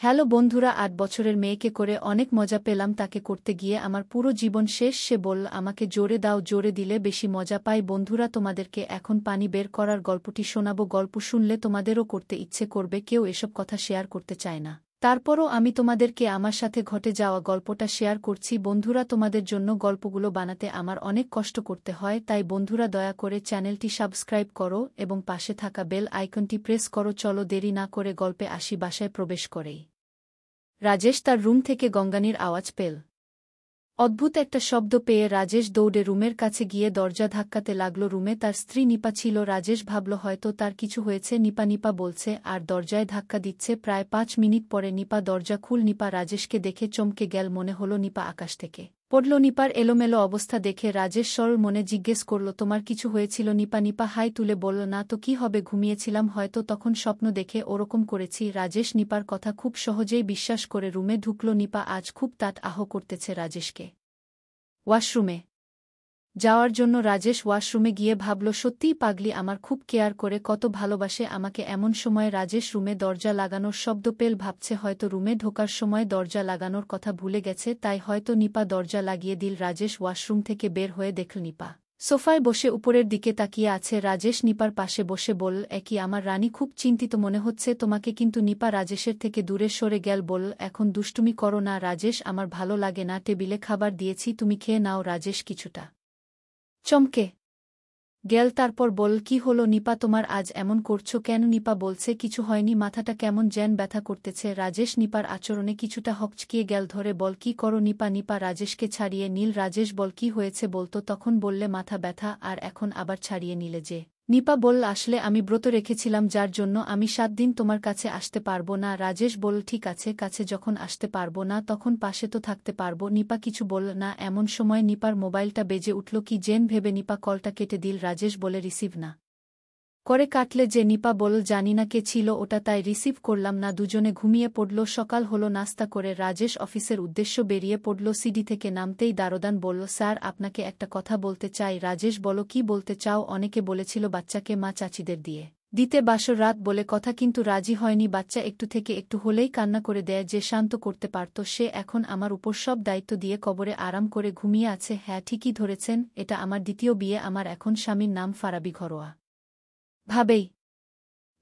Hello বন্ধুরা, ৮ বছরের মেয়েকে করে অনেক মজা পেলাম, তাকে করতে গিয়ে আমার পুরো জীবন শেষ। সে বলল আমাকে জোরে দাও, জোরে দিলে বেশি মজা পাই। বন্ধুরা, তোমাদেরকে এখন পানি বের করার গল্পটি শোনাবো। গল্প শুনলে তোমাদেরও করতে ইচ্ছে করবে। কেউ এসব কথা শেয়ার করতে চায় না, তারপরও আমি তোমাদেরকে আমার সাথে ঘটে যাওয়া গল্পটা শেয়ার করছি। বন্ধুরা, তোমাদের জন্য গল্পগুলো বানাতে আমার অনেক কষ্ট করতে হয়, তাই বন্ধুরা দয়া করে চ্যানেলটি সাবস্ক্রাইব করো এবং পাশে থাকা বেল আইকনটি প্রেস করো। চলো দেরি না করে গল্পে আসি। বাসায় প্রবেশ করেই রাজেশ তার রুম থেকে গঙ্গানির আওয়াজ পেল। অদ্ভুত একটা শব্দ পেয়ে রাজেশ দৌড়ে রুমের কাছে গিয়ে দরজা ধাক্কাতে লাগল। রুমে তার স্ত্রী নিপা ছিল। রাজেশ ভাবল হয়তো তার কিছু হয়েছে। নিপা নিপা বলছে আর দরজায় ধাক্কা দিচ্ছে। প্রায় ৫ মিনিট পরে নিপা দরজা খুল। নিপা রাজেশকে দেখে চমকে গেল। মনে হলো নিপা আকাশ থেকে পড়ল। নিপার এলোমেলো অবস্থা দেখে রাজেশ সরল মনে জিজ্ঞেস করল, তোমার কিছু হয়েছিল? নিপা নিপা হাই তুলে বলল, না তো কি হবে, ঘুমিয়েছিলাম, হয়তো তখন স্বপ্ন দেখে ওরকম করেছি। রাজেশ নিপার কথা খুব সহজেই বিশ্বাস করে রুমে ঢুকল। নিপা আজ খুব তাট আহ করতেছে রাজেশকে। ওয়াশরুমে যাওয়ার জন্য রাজেশ ওয়াশরুমে গিয়ে ভাবল, সত্যিই পাগলি আমার খুব কেয়ার করে, কত ভালোবাসে আমাকে। এমন সময় রাজেশ রুমে দরজা লাগানোর শব্দ পেল। ভাবছে হয়তো রুমে ঢোকার সময় দরজা লাগানোর কথা ভুলে গেছে, তাই হয়তো নিপা দরজা লাগিয়ে দিল। রাজেশ ওয়াশরুম থেকে বের হয়ে দেখল নিপা সোফায় বসে উপরের দিকে তাকিয়ে আছে। রাজেশ নিপার পাশে বসে বলল, একই আমার রানী, খুব চিন্তিত মনে হচ্ছে তোমাকে। কিন্তু নিপা রাজেশের থেকে দূরে সরে গেল। বলল, এখন দুষ্টুমি করো না রাজেশ, আমার ভালো লাগে না। টেবিলে খাবার দিয়েছি, তুমি খেয়ে নাও। রাজেশ কিছুটা চমকে গেল, তারপর বল, কি হলো নিপা, তোমার আজ এমন করছো কেন? নিপা বলছে, কিছু হয়নি, মাথাটা কেমন যেন ব্যথা করতেছে। রাজেশ নিপার আচরণে কিছুটা হকচকিয়ে গেল। ধরে বল, কি করো নিপা? নিপা রাজেশকে ছাড়িয়ে নীল। রাজেশ বল, কি হয়েছে বলতো? তখন বললে মাথা ব্যথা, আর এখন আবার ছাড়িয়ে নিলে যে? নিপা বলল, আসলে আমি ব্রত রেখেছিলাম, যার জন্য আমি ৭ দিন তোমার কাছে আসতে পারবো না। রাজেশ বলল, ঠিক আছে, কাছে যখন আসতে পারবো না তখন পাশে তো থাকতে পারবো। নিপা কিছু বলল না। এমন সময় নিপার মোবাইলটা বেজে উঠল। কি জেন ভেবে নিপা কলটা কেটে দিল। রাজেশ বলে, রিসিভ না করে কাটলে যে? নিপা বলল, জানি না কে ছিল ওটা, তাই রিসিভ করলাম না। দুজনে ঘুমিয়ে পড়ল। সকাল হলো, নাস্তা করে রাজেশ অফিসের উদ্দেশ্য বেরিয়ে পড়ল। সিডি থেকে নামতেই দারোদান বলল, স্যার আপনাকে একটা কথা বলতে চাই। রাজেশ বলল, কি বলতে চাও? অনেকে বলেছিল বাচ্চাকে মা চাচিদের দিয়ে দিতে বাসর রাত বলে কথা, কিন্তু রাজি হয়নি। বাচ্চা একটু থেকে একটু হলেই কান্না করে দেয়, যে শান্ত করতে পারত সে এখন আমার উপর সব দায়িত্ব দিয়ে কবরে আরাম করে ঘুমিয়ে আছে। হ্যাঁ, ঠিকই ধরেছেন, এটা আমার দ্বিতীয় বিয়ে। আমার এখন স্বামীর নাম ফারাবি। ঘরোয়া ভাবেই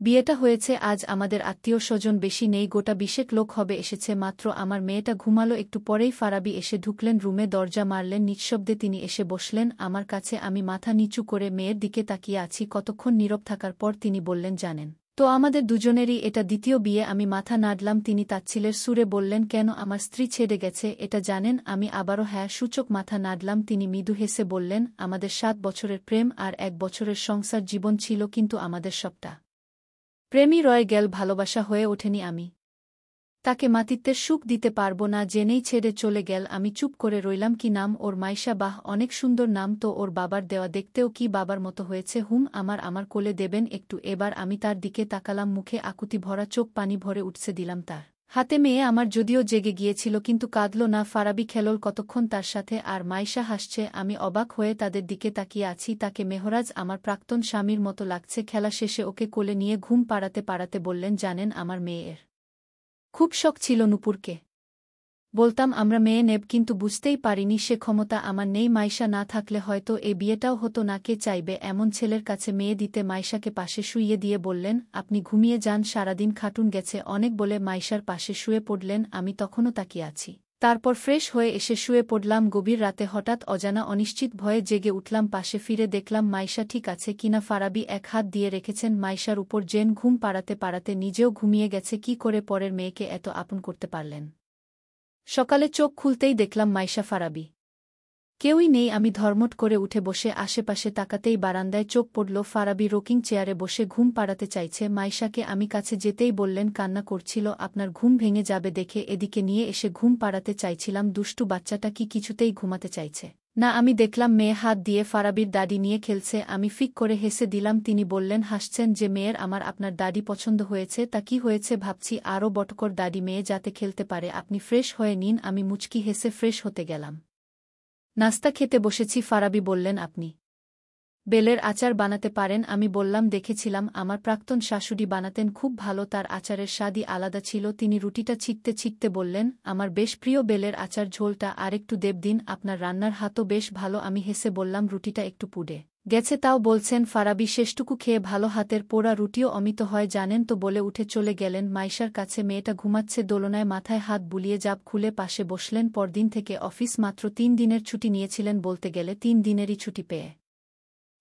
বিয়েটা হয়েছে। আজ আমাদের আত্মীয় স্বজন বেশি নেই, গোটা ২০ লোক হবে এসেছে মাত্র। আমার মেয়েটা ঘুমালো। একটু পরেই ফারাবি এসে ঢুকলেন রুমে, দরজা মারলেন। নিঃশব্দে তিনি এসে বসলেন আমার কাছে। আমি মাথা নিচু করে মেয়ের দিকে তাকিয়ে আছি। কতক্ষণ নীরব থাকার পর তিনি বললেন, জানেন তো আমাদের দুজনেরই এটা দ্বিতীয় বিয়ে। আমি মাথা নাড়লাম। তিনি তাচ্ছিলের সুরে বললেন, কেন, আমার স্ত্রী ছেড়ে গেছে এটা জানেন? আমি আবারও হ্যাঁ সূচক মাথা নাড়লাম। তিনি মৃদু হেসে বললেন, আমাদের ৭ বছরের প্রেম আর ১ বছরের সংসার জীবন ছিল, কিন্তু আমাদের সবটা প্রেমই রয়ে গেল, ভালোবাসা হয়ে ওঠেনি। আমি তাকে মাতৃত্বের সুখ দিতে পারব না জেনেই ছেড়ে চলে গেল। আমি চুপ করে রইলাম। কি নাম ওর? মাইশা। বাহ, অনেক সুন্দর নাম তো। ওর বাবার দেওয়া, দেখতেও কি বাবার মতো হয়েছে। হুম, আমার কোলে দেবেন একটু? এবার আমি তার দিকে তাকালাম, মুখে আকুতি ভরা, চোখ পানি ভরে উঠছে। দিলাম তার হাতে। মেয়ে আমার যদিও জেগে গিয়েছিল, কিন্তু কাঁদল না। ফারাবি খেলল কতক্ষণ তার সাথে, আর মাইশা হাসছে। আমি অবাক হয়ে তাদের দিকে তাকিয়ে আছি। তাকে মেহরাজ আমার প্রাক্তন স্বামীর মতো লাগছে। খেলা শেষে ওকে কোলে নিয়ে ঘুম পাড়াতে পাড়াতে বললেন, জানেন আমার মেয়ের খুব শখ ছিল নূপুরকে বলতাম আমরা মেয়ে নেব, কিন্তু বুঝতেই পারিনি সে ক্ষমতা আমার নেই। মাইশা না থাকলে হয়তো এই বিয়েটাও হতো না। কে চাইবে এমন ছেলের কাছে মেয়ে দিতে? মাইশাকে পাশে শুইয়ে দিয়ে বললেন, আপনি ঘুমিয়ে যান, সারাদিন খাটুন গেছে অনেক বলে মাইশার পাশে শুয়ে পড়লেন। আমি তখনও তাকিয়ে আছি। তারপর ফ্রেশ হয়ে এসে শুয়ে পড়লাম। গভীর রাতে হঠাৎ অজানা অনিশ্চিত ভয়ে জেগে উঠলাম। পাশে ফিরে দেখলাম মাইশা ঠিক আছে কিনা। ফারাবি এক হাত দিয়ে রেখেছেন মাইশার উপর। জেন ঘুম পাড়াতে পাড়াতে নিজেও ঘুমিয়ে গেছে। কি করে পরের মেয়েকে এত আপন করতে পারলেন? সকালে চোখ খুলতেই দেখলাম মাইশা, ফারাবি কেউই নেই। আমি ধর্মট করে উঠে বসে আশেপাশে তাকাতেই বারান্দায় চোখ পড়ল। ফারাবি রোকিং চেয়ারে বসে ঘুম পাড়াতে চাইছে। মাইশাকে আমি কাছে যেতেই বললেন, কান্না করছিল, আপনার ঘুম ভেঙে যাবে দেখে এদিকে নিয়ে এসে ঘুম পাড়াতে চাইছিলাম। দুষ্টু বাচ্চাটা কি কিছুতেই ঘুমাতে চাইছে না। আমি দেখলাম মেয়ে হাত দিয়ে ফারাবির দাড়ি নিয়ে খেলছে। আমি ফিক করে হেসে দিলাম। তিনি বললেন, হাসছেন যে? মেয়ের আমার আপনার দাড়ি পছন্দ হয়েছে? তা কি হয়েছে? ভাবছি আরও বটকর দাড়ি, মেয়ে যাতে খেলতে পারে। আপনি ফ্রেশ হয়ে নিন। আমি মুচকি হেসে ফ্রেশ হতে গেলাম। নাস্তা খেতে বসেছি। ফারাবি বললেন, আপনি বেলের আচার বানাতে পারেন? আমি বললাম দেখেছিলাম আমার প্রাক্তন শাশুড়ি বানাতেন, খুব ভালো, তার আচারের স্বাদই আলাদা ছিল। তিনি রুটিটা ছিঁকতে ছিঁকতে বললেন, আমার বেশ প্রিয় বেলের আচার, ঝোলটা আরেকটু দেব দিন, আপনার রান্নার হাতও বেশ ভালো। আমি হেসে বললাম রুটিটা একটু পুড়ে গেছে, তাও বলছেন ফারাবি শেষটুকু খেয়ে ভালো, হাতের পোড়া রুটিও অমিত হয় জানেন তো, বলে উঠে চলে গেলেন মাইশার কাছে। মেয়েটা ঘুমাচ্ছে দোলনায়, মাথায় হাত বুলিয়ে জাব খুলে পাশে বসলেন। পরদিন থেকে অফিস, মাত্র 3 দিনের ছুটি নিয়েছিলেন, বলতে গেলে 3 দিনেরই ছুটি পেয়ে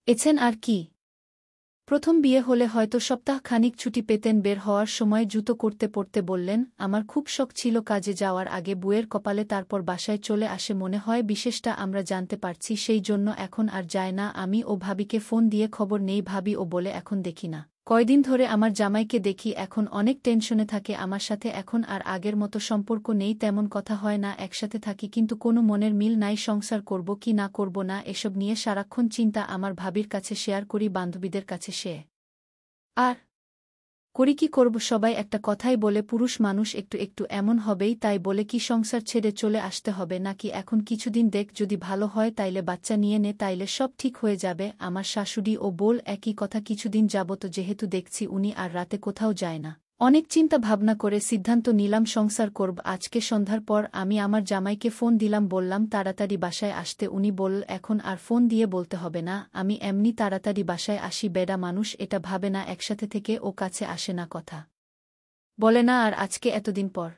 এছেন আর কি। প্রথম বিয়ে হলে হয়তো সপ্তাহখানিক ছুটি পেতেন। বের হওয়ার সময় জুতো করতে পড়তে বললেন, আমার খুব শখ ছিল কাজে যাওয়ার আগে বুয়ের কপালে তারপর বাসায় চলে আসে, মনে হয় বিশেষটা আমরা জানতে পারছি, সেই জন্য এখন আর যায় না। আমি ও ভাবিকে ফোন দিয়ে খবর নেই, ভাবি ও বলে এখন দেখি না। কয়দিন ধরে আমার জামাইকে দেখি, এখন অনেক টেনশনে থাকে আমার সাথে, এখন আর আগের মতো সম্পর্ক নেই, তেমন কথা হয় না, একসাথে থাকি কিন্তু কোনো মনের মিল নাই, সংসার করব কি না করব না এসব নিয়ে সারাক্ষণ চিন্তা। আমার ভাবির কাছে শেয়ার করি, বান্ধবীদের কাছে আর করি, কি করব, সবাই একটা কথাই বলে, পুরুষ মানুষ একটু একটু এমন হবেই, তাই বলে কি সংসার ছেড়ে চলে আসতে হবে নাকি? এখন কিছুদিন দেখ, যদি ভালো হয় তাইলে বাচ্চা নিয়ে নে, তাইলে সব ঠিক হয়ে যাবে। আমার শাশুড়ি ও বল একই কথা, কিছুদিন যাবত যেহেতু দেখছি উনি আর রাতে কোথাও যায় না, অনেক চিন্তা ভাবনা করে সিদ্ধান্ত নিলাম সংসার করব। আজকে সন্ধ্যার পর আমি আমার জামাইকে ফোন দিলাম, বললাম তাড়াতাড়ি বাসায় আসতে। উনি বলল এখন আর ফোন দিয়ে বলতে হবে না, আমি এমনি তাড়াতাড়ি বাসায় আসি। বেডা মানুষ এটা ভাবে না একসাথে থেকে ও কাছে আসে না, কথা বলে না, আর আজকে এতদিন পর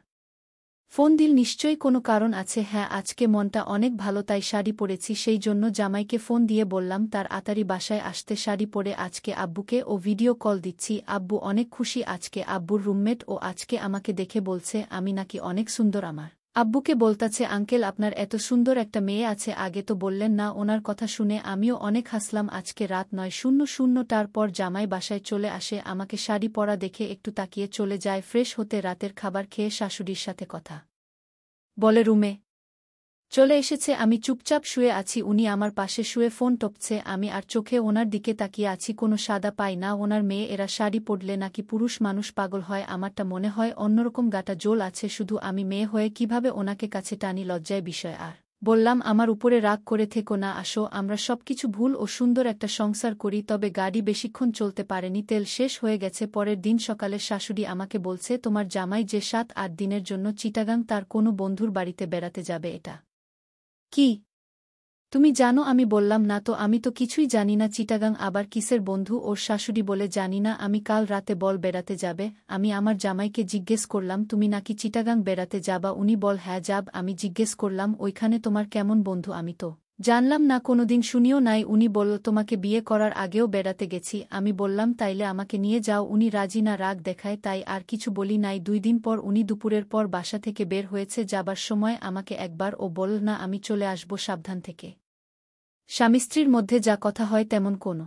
ফোন দিল, নিশ্চয়ই কোনো কারণ আছে। হ্যাঁ, আজকে মনটা অনেক ভালো, তাই শাড়ি পরেছি, সেই জন্য জামাইকে ফোন দিয়ে বললাম তার আতাড়ি বাসায় আসতে। শাড়ি পরে আজকে আব্বুকে ও ভিডিও কল দিচ্ছি, আব্বু অনেক খুশি আজকে। আব্বুর রুমমেট ও আজকে আমাকে দেখে বলছে আমি নাকি অনেক সুন্দর। আমার আব্বুকে বলতাছে আঙ্কেল আপনার এত সুন্দর একটা মেয়ে আছে, আগে তো বললেন না। ওনার কথা শুনে আমিও অনেক হাসলাম। আজকে রাত 9:00টার পর জামাই বাসায় চলে আসে, আমাকে শাড়ি পরা দেখে একটু তাকিয়ে চলে যায় ফ্রেশ হতে। রাতের খাবার খেয়ে শাশুড়ির সাথে কথা বলে রুমে চলে এসেছে। আমি চুপচাপ শুয়ে আছি, উনি আমার পাশে শুয়ে ফোন টপছে, আমি আর চোখে ওনার দিকে তাকিয়ে আছি, কোনো সাদা পাই না। ওনার মেয়ে এরা শাড়ি পরলে নাকি পুরুষ মানুষ পাগল হয়, আমারটা মনে হয় অন্যরকম, গাটা জোল আছে শুধু। আমি মেয়ে হয়ে কিভাবে ওনাকে কাছে টানি, লজ্জায় বিষয়। আর বললাম আমার উপরে রাগ করে থেকো না, আসো আমরা সবকিছু ভুল ও সুন্দর একটা সংসার করি। তবে গাড়ি বেশিক্ষণ চলতে পারেনি, তেল শেষ হয়ে গেছে। পরের দিন সকালে শাশুড়ি আমাকে বলছে তোমার জামাই যে 7-8 দিনের জন্য চিটাগাং তার কোনো বন্ধুর বাড়িতে বেড়াতে যাবে, এটা কি তুমি জানো? আমি বললাম না তো, আমি তো কিছুই জানি না। চিটাগাং আবার কিসের বন্ধু? ওর শাশুড়ি বলে জানি না, আমি কাল রাতে বল বেড়াতে যাবে। আমি আমার জামাইকে জিজ্ঞেস করলাম তুমি নাকি চিটাগাং বেড়াতে যাবা? উনি বল হ্যাঁ যাব। আমি জিজ্ঞেস করলাম ওইখানে তোমার কেমন বন্ধু? আমি তো জানলাম না, কোনোদিন শুনিও নাই। উনি বলল তোমাকে বিয়ে করার আগেও বেড়াতে গেছি। আমি বললাম তাইলে আমাকে নিয়ে যাও। উনি রাজি না, রাগ দেখায়, তাই আর কিছু বলি নাই। 2 দিন পর উনি দুপুরের পর বাসা থেকে বের হয়েছে, যাবার সময় আমাকে একবার ও বলল না আমি চলে আসব, সাবধান থেকে। স্বামী স্ত্রীর মধ্যে যা কথা হয় তেমন কোনো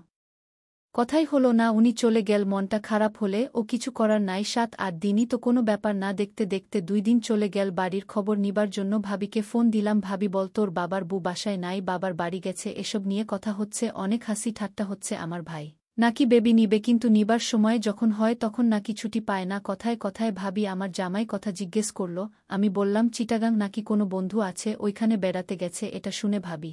কথাই হলো না, উনি চলে গেল। মনটা খারাপ হলে ও কিছু করার নাই, 7-8 দিনই তো কোনো ব্যাপার না। দেখতে দেখতে 2 দিন চলে গেল। বাড়ির খবর নিবার জন্য ভাবিকে ফোন দিলাম, ভাবি বল তোর বাবার বউ বাসায় নাই, বাবার বাড়ি গেছে, এসব নিয়ে কথা হচ্ছে, অনেক হাসি ঠাট্টা হচ্ছে। আমার ভাই নাকি বেবি নিবে, কিন্তু নিবার সময় যখন হয় তখন নাকি ছুটি পায় না। কথায় কথায় ভাবি আমার জামাই কথা জিজ্ঞেস করল। আমি বললাম চিটাগাং নাকি কোনো বন্ধু আছে, ওইখানে বেড়াতে গেছে। এটা শুনে ভাবি